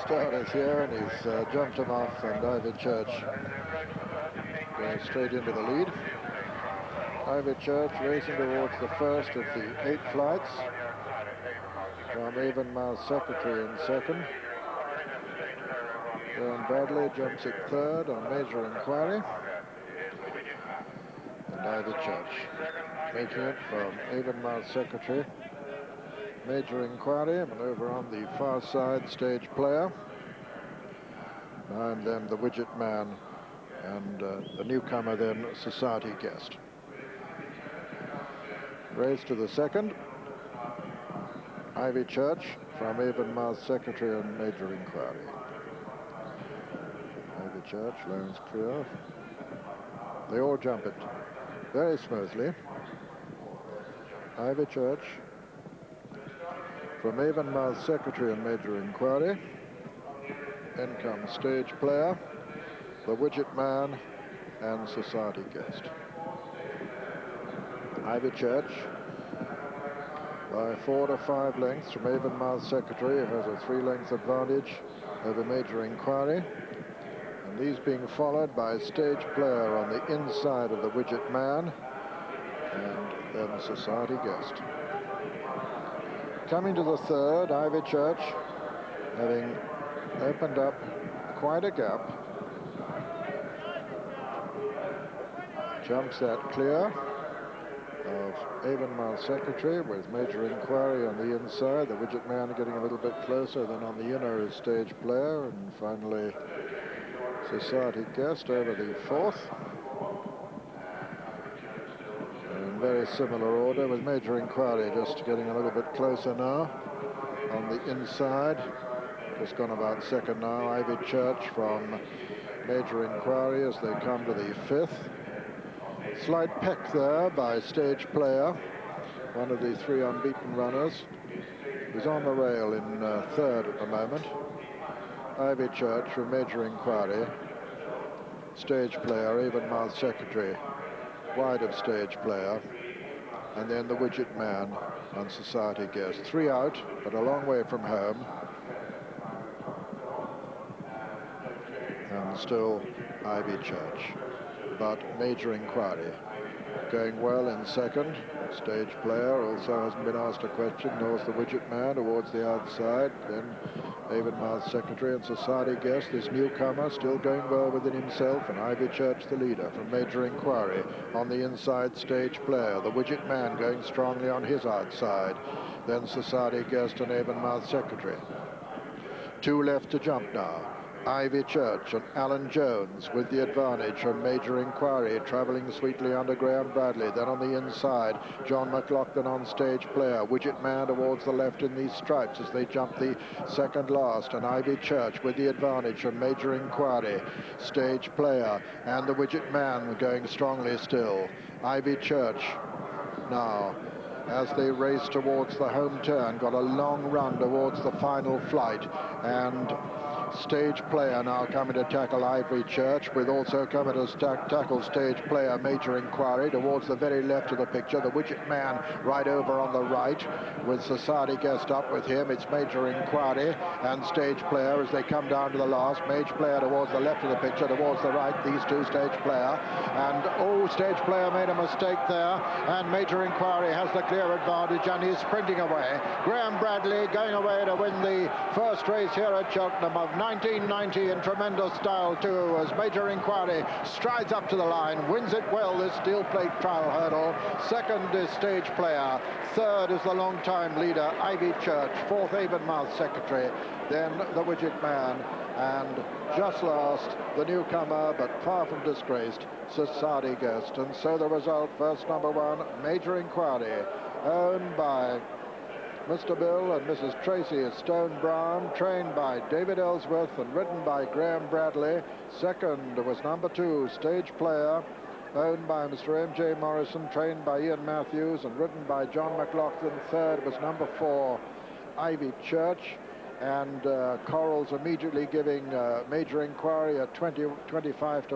start is here, and he's jumped him off, and Ivychurch goes straight into the lead. Ivychurch racing towards the first of the 8 flights, from Avonmouth Secretary in second. Graham Bradley jumps at third on major inquiry. And Ivychurch making it from Avonmouth Secretary, major inquiry, and over on the far side, Stage Player. Behind them, the Widget Man, and the newcomer then, Society Guest. Race to the second. Ivychurch from Avonmouth Secretary and major inquiry. Ivychurch, lanes clear. They all jump it very smoothly. Ivychurch from Avonmouth Secretary and major inquiry. Then comes Stage Player, the Widget Man, and Society Guest. Ivychurch by 4 to 5 lengths from Avonmouth Secretary, who has a 3-length advantage over major inquiry. And these being followed by Stage Player on the inside of the Widget Man, and then Society Guest. Coming to the third, Ivychurch, having opened up quite a gap, jumps that clear of Avonmouth Secretary with major inquiry on the inside. The Widget Man getting a little bit closer, then on the inner is Stage Player, and finally Society Guest over the fourth. In very similar order, with major inquiry just getting a little bit closer now on the inside. Just gone about second now. Ivychurch from major inquiry as they come to the fifth. Slight peck there by Stage Player, one of the 3 unbeaten runners. He's on the rail in third at the moment. Ivychurch from major inquiry. Stage Player, Avonmouth Secretary, wide of Stage Player. And then the Widget Man and Society Guest. 3 out, but a long way from home. And still Ivychurch, but major inquiry going well in second. Stage Player also hasn't been asked a question, nor is the Widget Man towards the outside. Then Avonmouth Secretary and Society Guest, this newcomer, still going well within himself, and Ivychurch the leader from major inquiry. On the inside, Stage Player, the Widget Man going strongly on his outside. Then Society Guest and Avonmouth Secretary. 2 left to jump now. Ivychurch and Alan Jones with the advantage from major inquiry, travelling sweetly under Graham Bradley. Then on the inside, John McLaughlin on Stage Player. Widget Man towards the left in these stripes as they jump the second last, and Ivychurch with the advantage from major inquiry. Stage Player and the Widget Man going strongly still. Ivychurch now, as they race towards the home turn, got a long run towards the final flight, and Stage Player now coming to tackle Ivychurch, with also coming to tackle Stage Player, major inquiry, towards the very left of the picture. The Widget Man right over on the right, with Society Guest up with him. It's major inquiry and Stage Player as they come down to the last. Major Player towards the left of the picture, towards the right, these two, Stage Player. And, oh, Stage Player made a mistake there, and major inquiry has the clear advantage, and he's sprinting away. Graham Bradley going away to win the first race here at Cheltenham of 1990 in tremendous style too, as major inquiry strides up to the line, wins it well, this steel plate trial hurdle. Second is Stage Player. Third is the long-time leader, Ivychurch. Fourth, Avonmouth Secretary. Then the Widget Man. And just last, the newcomer, but far from disgraced, Society Guest. And so the result, first number 1, major inquiry, owned by Mr. Bill and Mrs. Tracy Stone Brown, trained by David Ellsworth and ridden by Graham Bradley. Second was number 2, Stage Player, owned by Mr. M.J. Morrison, trained by Ian Matthews and ridden by John McLaughlin. Third was number 4, Ivychurch, and Corals immediately giving major inquiry at 25 to